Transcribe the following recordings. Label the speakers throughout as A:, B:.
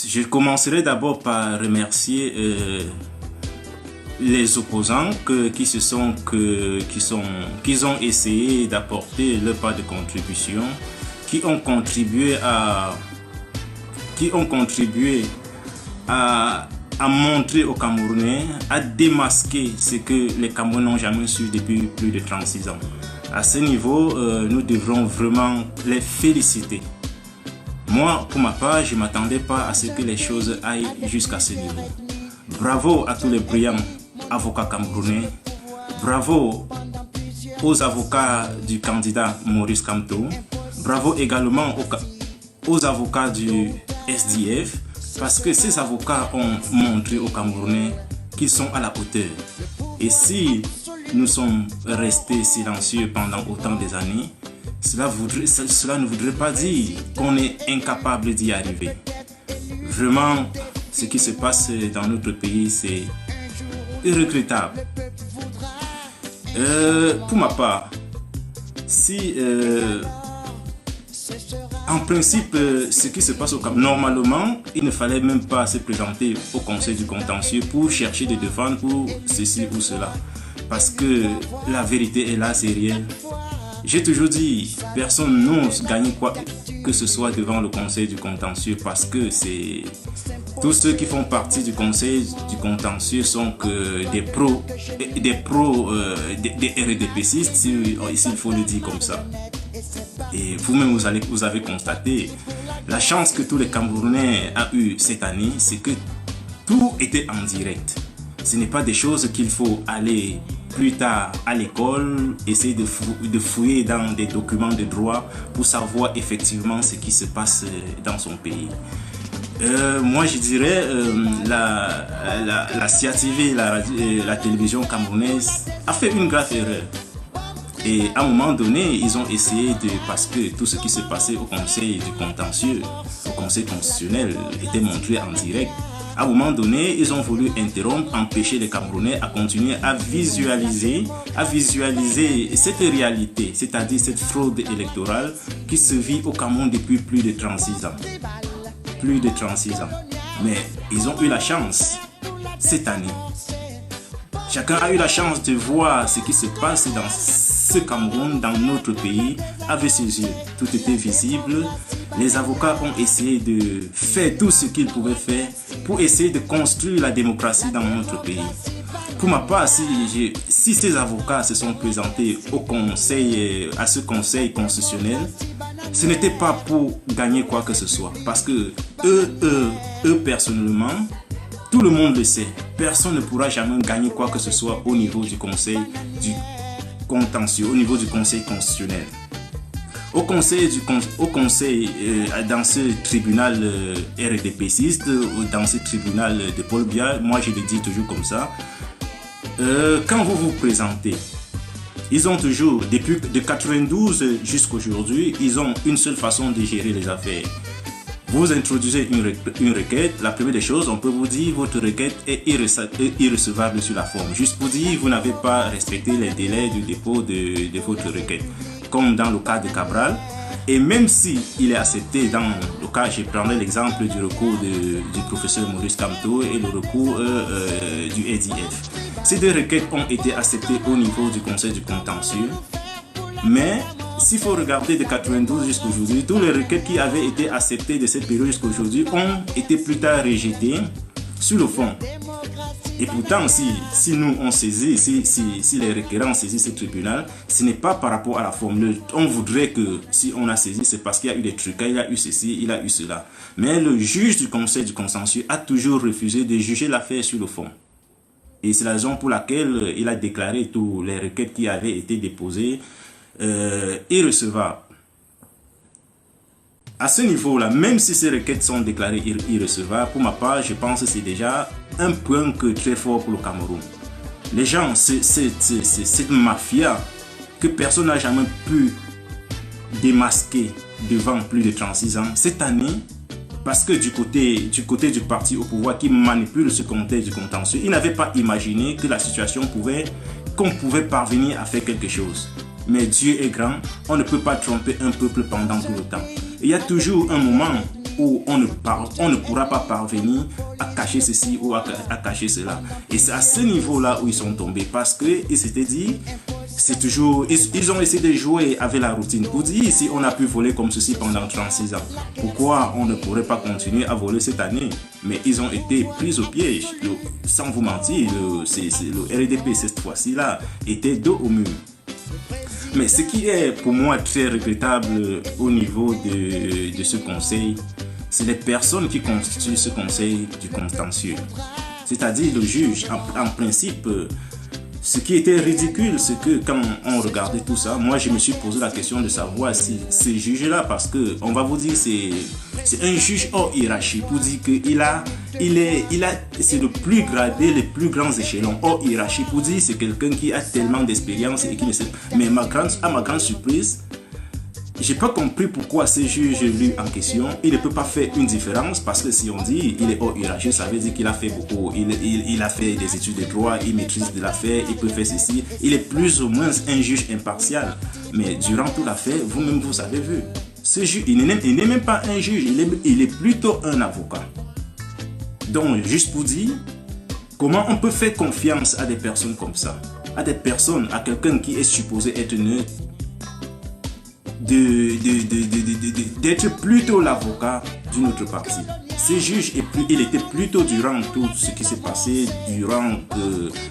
A: Je commencerai d'abord par remercier les opposants qui ont essayé d'apporter leur part de contribution, qui ont contribué à montrer aux Camerounais, à démasquer ce que les Camerounais n'ont jamais su depuis plus de 36 ans. À ce niveau, nous devrons vraiment les féliciter. Moi, pour ma part, je ne m'attendais pas à ce que les choses aillent jusqu'à ce niveau. Bravo à tous les brillants avocats camerounais. Bravo aux avocats du candidat Maurice Kamto. Bravo également aux avocats du SDF, parce que ces avocats ont montré aux Camerounais qu'ils sont à la hauteur. Et si nous sommes restés silencieux pendant autant des années, cela ne voudrait pas dire qu'on est incapable d'y arriver. Vraiment, ce qui se passe dans notre pays, c'est regrettable. Pour ma part, si en principe, ce qui se passe au Cameroun, normalement, il ne fallait même pas se présenter au Conseil du contentieux pour chercher de défendre pour ceci ou cela. Parce que la vérité est là, c'est réel. J'ai toujours dit, personne n'ose gagner quoi que ce soit devant le Conseil du contentieux, parce que c'est tous ceux qui font partie du Conseil du contentieux sont que des RDPcistes, s'il faut le dire comme ça. Et vous-même, vous avez constaté la chance que tous les Camerounais ont eu cette année, c'est que tout était en direct. Ce n'est pas des choses qu'il faut aller plus tard à l'école, essayer de fouiller dans des documents de droit pour savoir effectivement ce qui se passe dans son pays. Moi je dirais la CIATV, la télévision camerounaise a fait une grave erreur. Et à un moment donné, ils ont essayé parce que tout ce qui se passait au Conseil du contentieux, au Conseil constitutionnel, était montré en direct. À un moment donné, ils ont voulu interrompre, empêcher les Camerounais à continuer à visualiser cette réalité, c'est-à-dire cette fraude électorale qui se vit au Cameroun depuis plus de 36 ans. Plus de 36 ans. Mais ils ont eu la chance cette année. Chacun a eu la chance de voir ce qui se passe dans ce Cameroun, dans notre pays, avec ses yeux. Tout était visible. Les avocats ont essayé de faire tout ce qu'ils pouvaient faire pour essayer de construire la démocratie dans notre pays. Pour ma part, si ces avocats se sont présentés à ce conseil constitutionnel, ce n'était pas pour gagner quoi que ce soit. Parce que eux personnellement, tout le monde le sait, personne ne pourra jamais gagner quoi que ce soit au niveau du conseil du contentieux, au niveau du conseil constitutionnel. Dans ce tribunal RDPciste, dans ce tribunal de Paul Biya, moi je le dis toujours comme ça, quand vous vous présentez, ils ont toujours, depuis de 92 jusqu'à aujourd'hui, ils ont une seule façon de gérer les affaires. Vous introduisez une requête, la première des choses, on peut vous dire votre requête est irrecevable sur la forme. Juste pour dire, vous n'avez pas respecté les délais du dépôt de votre requête. Comme dans le cas de Cabral. Et même si il est accepté dans le cas, je prendrai l'exemple du recours du professeur Maurice Kamto et le recours du SDF. Ces deux requêtes ont été acceptées au niveau du Conseil du contentieux. Mais s'il faut regarder de 92 jusqu'à aujourd'hui, toutes les requêtes qui avaient été acceptées de cette période jusqu'à aujourd'hui ont été plus tard rejetées sur le fond. Et pourtant, si nous on saisit, si les requérants saisissent ce tribunal, ce n'est pas par rapport à la forme. On voudrait que si on a saisi, c'est parce qu'il y a eu des trucs, il a eu ceci, il a eu cela. Mais le juge du Conseil du contentieux a toujours refusé de juger l'affaire sur le fond. Et c'est la raison pour laquelle il a déclaré toutes les requêtes qui avaient été déposées irrecevables. À ce niveau-là, même si ces requêtes sont déclarées irrecevables, pour ma part, je pense que c'est déjà un point très fort pour le Cameroun. Les gens, cette mafia que personne n'a jamais pu démasquer devant plus de 36 ans, cette année, parce que du côté du parti au pouvoir qui manipule ce conseil du contentieux, ils n'avaient pas imaginé que la situation qu'on pouvait parvenir à faire quelque chose. Mais Dieu est grand, on ne peut pas tromper un peuple pendant tout le temps. Il y a toujours un moment où on ne pourra pas parvenir à cacher ceci ou à cacher cela. Et c'est à ce niveau-là où ils sont tombés parce qu'ils s'étaient dit, c'est toujours, ils ont essayé de jouer avec la routine. Pour dire, si on a pu voler comme ceci pendant 36 ans, pourquoi on ne pourrait pas continuer à voler cette année? Mais ils ont été pris au piège. Sans vous mentir, le RDP cette fois-ci-là était dos au mur. Mais ce qui est pour moi très regrettable au niveau de ce conseil, c'est les personnes qui constituent ce conseil du contentieux. C'est-à-dire le juge, en principe. Ce qui était ridicule, c'est que quand on regardait tout ça, moi je me suis posé la question de savoir si ces juges-là, parce que on va vous dire c'est un juge hors hiérarchie, pour dire que c'est le plus gradé, les plus grands échelons hors hiérarchie, pour dire c'est quelqu'un qui a tellement d'expérience et qui ne sait. Mais à ma grande surprise, j'ai pas compris pourquoi ce juge-lui en question, il ne peut pas faire une différence parce que si on dit il est hors hiérarchie, ça veut dire qu'il a fait beaucoup, il a fait des études de droit, il maîtrise de l'affaire, il peut faire ceci, il est plus ou moins un juge impartial. Mais durant toute l'affaire, vous-même vous avez vu, ce juge, il n'est même pas un juge, il est plutôt un avocat. Donc juste pour dire, comment on peut faire confiance à des personnes comme ça, à quelqu'un qui est supposé être neutre, d'être plutôt l'avocat d'une autre partie. Ce juge, il était plutôt durant tout ce qui s'est passé, durant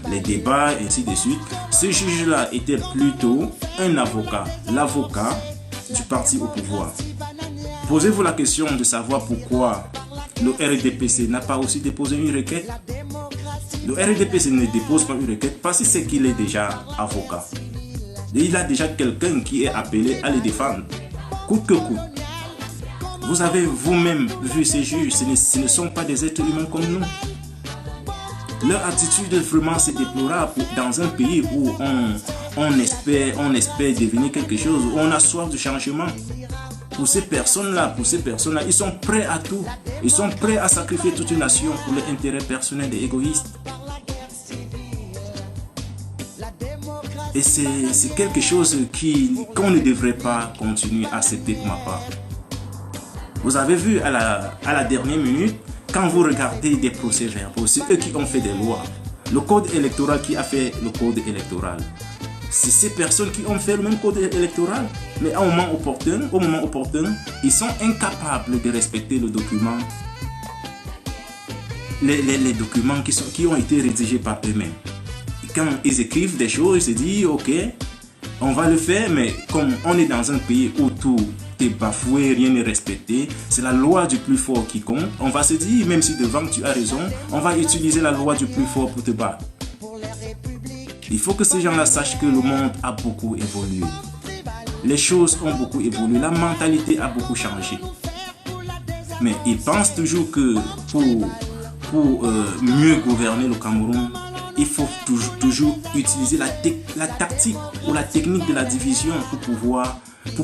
A: les débats, ainsi de suite. Ce juge-là était plutôt un avocat, l'avocat du parti au pouvoir. Posez-vous la question de savoir pourquoi le RDPC n'a pas aussi déposé une requête. Le RDPC ne dépose pas une requête parce que c'est qu'il est déjà avocat. Il a déjà quelqu'un qui est appelé à les défendre, coûte que coûte. Vous avez vous-même vu ces juges, ce ne sont pas des êtres humains comme nous. Leur attitude vraiment c'est déplorable dans un pays où on espère devenir quelque chose, où on a soif de changement. Pour ces personnes-là, ils sont prêts à tout. Ils sont prêts à sacrifier toute une nation pour leur intérêt personnel et égoïste. Et c'est quelque chose qu'on ne devrait pas continuer à accepter pour ma part. Vous avez vu à la dernière minute, quand vous regardez des procès-verbaux, c'est eux qui ont fait des lois. Le code électoral qui a fait le code électoral. C'est ces personnes qui ont fait le même code électoral. Mais au moment opportun, ils sont incapables de respecter le document. Les documents qui ont été rédigés par eux-mêmes. Quand ils écrivent des choses, ils se disent ok, on va le faire, mais comme on est dans un pays où tout est bafoué, rien n'est respecté, c'est la loi du plus fort qui compte. On va se dire, même si devant tu as raison, on va utiliser la loi du plus fort pour te battre. Il faut que ces gens-là sachent que le monde a beaucoup évolué. Les choses ont beaucoup évolué, la mentalité a beaucoup changé. Mais ils pensent toujours que pour mieux gouverner le Cameroun, il faut toujours utiliser la tactique ou la technique de la division pour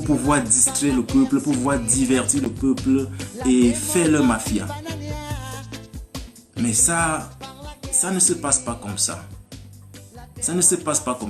A: pouvoir distraire le peuple, pour pouvoir divertir le peuple et faire leur mafia. Mais ça ne se passe pas comme ça. Ça ne se passe pas comme ça.